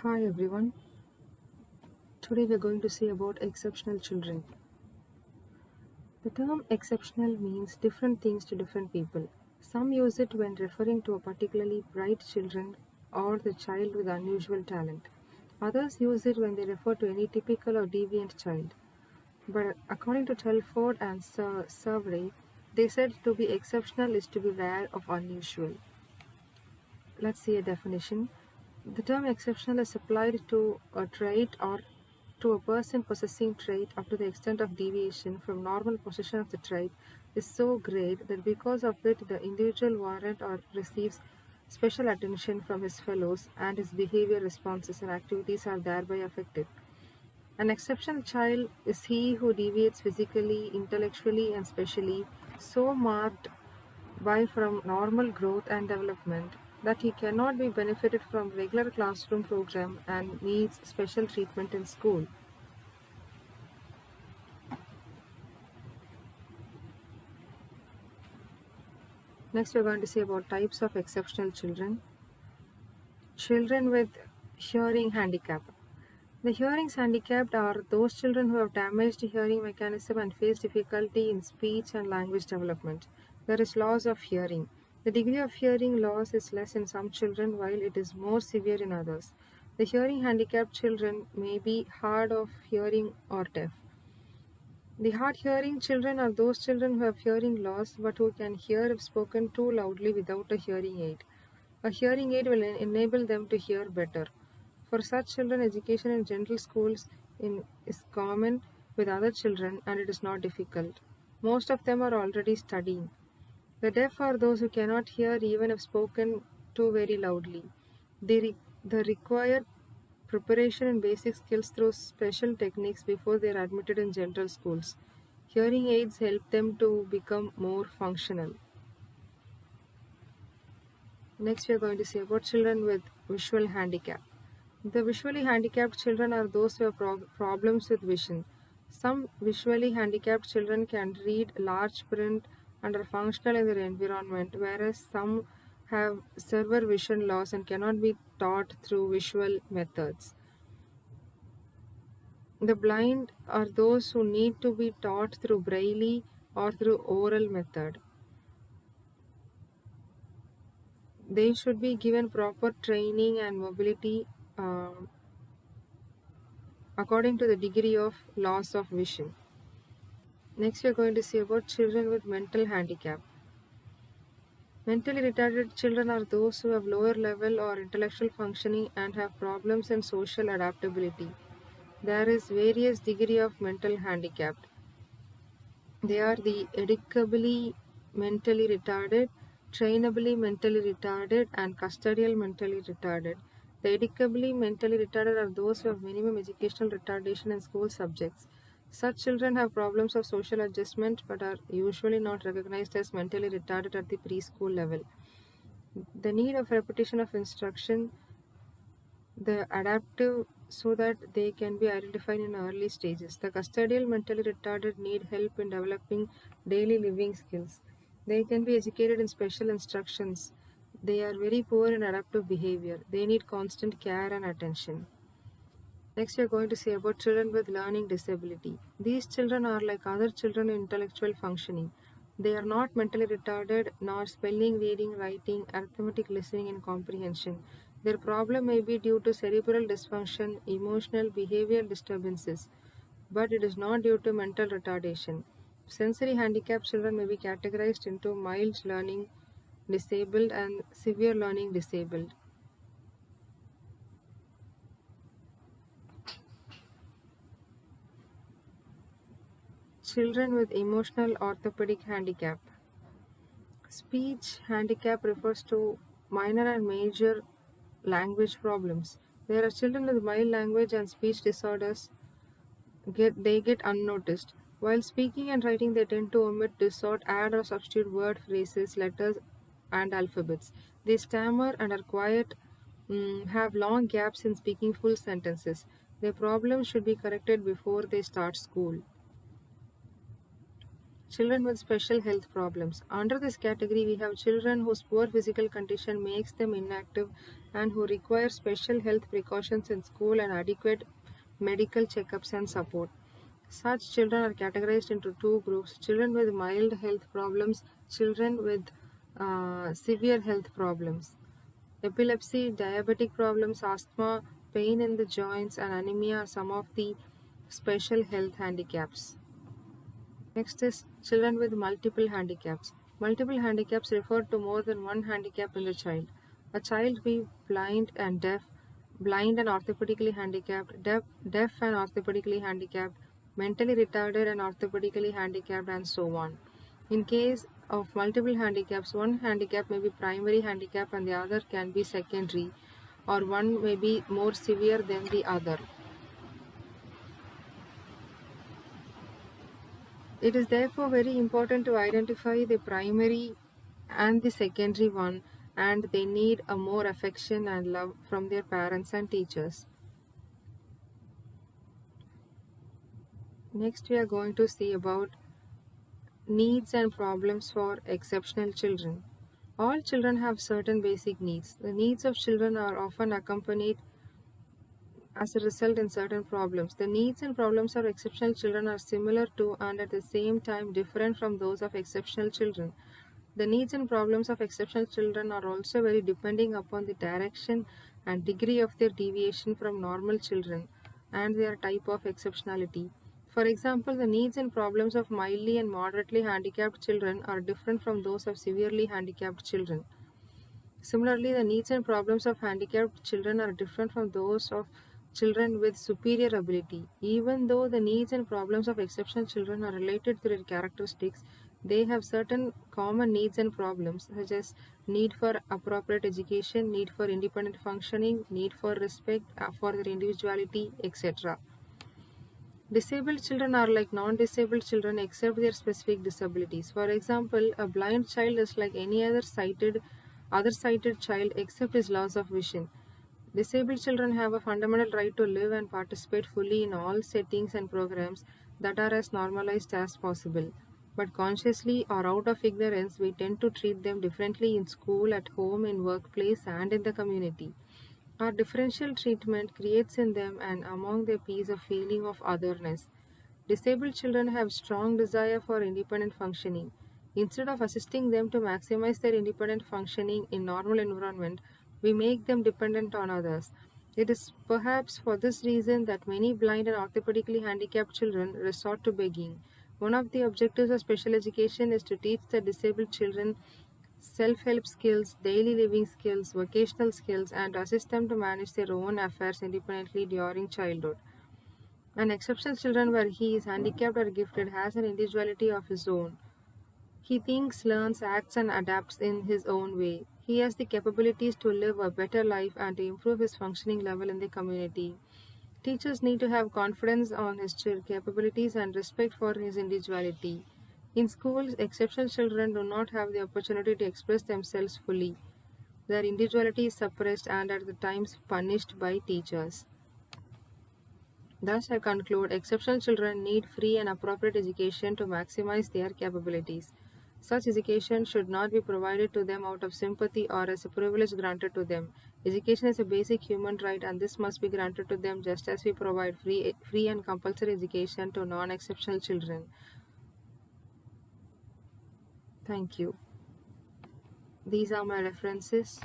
Hi everyone. Today we're going to see about exceptional children. The term exceptional means different things to different people. Some use it when referring to a particularly bright children or the child with unusual talent. Others use it when they refer to any typical or deviant child. But according to Telford and Survey, they said to be exceptional is to be rare of unusual. Let's see a definition. The term exceptional is applied to a trait or to a person possessing trait up to the extent of deviation from normal possession of the trait is so great that because of it the individual warrant or receives special attention from his fellows and his behavior responses and activities are thereby affected. An exceptional child is he who deviates physically, intellectually, and specially so marked by from normal growth and development that he cannot be benefited from regular classroom program and needs special treatment in school. Next, we're going to see about types of exceptional children. Children with hearing handicap. The hearing handicapped are those children who have damaged hearing mechanism and face difficulty in speech and language development. There is loss of hearing. The degree of hearing loss is less in some children while it is more severe in others. The hearing handicapped children may be hard of hearing or deaf. The hard hearing children are those children who have hearing loss but who can hear if spoken too loudly without a hearing aid. A hearing aid will enable them to hear better. For such children, education in general schools is common with other children and it is not difficult. Most of them are already studying. The deaf are those who cannot hear even if spoken too very loudly. They require preparation and basic skills through special techniques before they are admitted in general schools. Hearing aids help them to become more functional. Next, we are going to see about children with visual handicap. The visually handicapped children are those who have problems with vision. Some visually handicapped children can read large print and are functional in their environment, whereas some have severe vision loss and cannot be taught through visual methods. The blind are those who need to be taught through braille or through oral method. They should be given proper training and mobility according to the degree of loss of vision. Next, we are going to see about children with mental handicap. Mentally retarded children are those who have lower level or intellectual functioning and have problems in social adaptability. There is various degree of mental handicap. They are the educably mentally retarded, trainably mentally retarded, and custodial mentally retarded. The educably mentally retarded are those who have minimum educational retardation in school subjects. Such children have problems of social adjustment but are usually not recognized as mentally retarded at the preschool level. The need of repetition of instruction, the adaptive so that they can be identified in early stages. The custodial mentally retarded need help in developing daily living skills. They can be educated in special instructions. They are very poor in adaptive behavior. They need constant care and attention. Next, we are going to say about children with learning disability. These children are like other children in intellectual functioning. They are not mentally retarded, nor spelling, reading, writing, arithmetic, listening, and comprehension. Their problem may be due to cerebral dysfunction, emotional, behavioral disturbances, but it is not due to mental retardation. Sensory handicapped children may be categorized into mild learning disabled and severe learning disabled. Children with emotional orthopedic handicap. Speech handicap refers to minor and major language problems. There are children with mild language and speech disorders get unnoticed. While speaking and writing they tend to omit, distort, add or substitute word phrases, letters and alphabets. They stammer and are quiet, have long gaps in speaking full sentences. Their problems should be corrected before they start school. Children with special health problems. Under this category, we have children whose poor physical condition makes them inactive and who require special health precautions in school and adequate medical checkups and support. Such children are categorized into two groups: children with mild health problems, children with severe health problems. Epilepsy, diabetic problems, asthma, pain in the joints, and anemia are some of the special health handicaps. Next is children with multiple handicaps. Multiple handicaps refer to more than one handicap in the child. A child be blind and orthopedically handicapped, deaf and orthopedically handicapped, mentally retarded and orthopedically handicapped, and so on. In case of multiple handicaps, one handicap may be primary handicap and the other can be secondary, or one may be more severe than the other. It is therefore very important to identify the primary and the secondary one, and they need a more affection and love from their parents and teachers. Next, we are going to see about needs and problems for exceptional children. All children have certain basic needs. The needs of children are often accompanied as a result in certain problems. The needs and problems of exceptional children are similar to and at the same time different from those of exceptional children. The needs and problems of exceptional children are also very depending upon the direction and degree of their deviation from normal children and their type of exceptionality. For example, the needs and problems of mildly and moderately handicapped children are different from those of severely handicapped children. Similarly, the needs and problems of handicapped children are different from those of children with superior ability. Even though the needs and problems of exceptional children are related to their characteristics, they have certain common needs and problems, such as need for appropriate education, need for independent functioning, need for respect for their individuality, etc. Disabled children are like non-disabled children except their specific disabilities. For example, a blind child is like any other sighted child except his loss of vision. Disabled children have a fundamental right to live and participate fully in all settings and programs that are as normalized as possible. But consciously or out of ignorance, we tend to treat them differently in school, at home, in workplace, and in the community. Our differential treatment creates in them and among their peers a feeling of otherness. Disabled children have strong desire for independent functioning. Instead of assisting them to maximize their independent functioning in normal environment, we make them dependent on others. It is perhaps for this reason that many blind and orthopedically handicapped children resort to begging. One of the objectives of special education is to teach the disabled children self-help skills, daily living skills, vocational skills, and assist them to manage their own affairs independently during childhood. An exceptional children where he is handicapped or gifted has an individuality of his own. He thinks, learns, acts, and adapts in his own way. He has the capabilities to live a better life and to improve his functioning level in the community. Teachers need to have confidence on his capabilities and respect for his individuality. In schools, exceptional children do not have the opportunity to express themselves fully. Their individuality is suppressed and at the times punished by teachers. Thus, I conclude exceptional children need free and appropriate education to maximize their capabilities. Such education should not be provided to them out of sympathy or as a privilege granted to them. Education is a basic human right, and this must be granted to them just as we provide free and compulsory education to non exceptional children. Thank you. These are my references.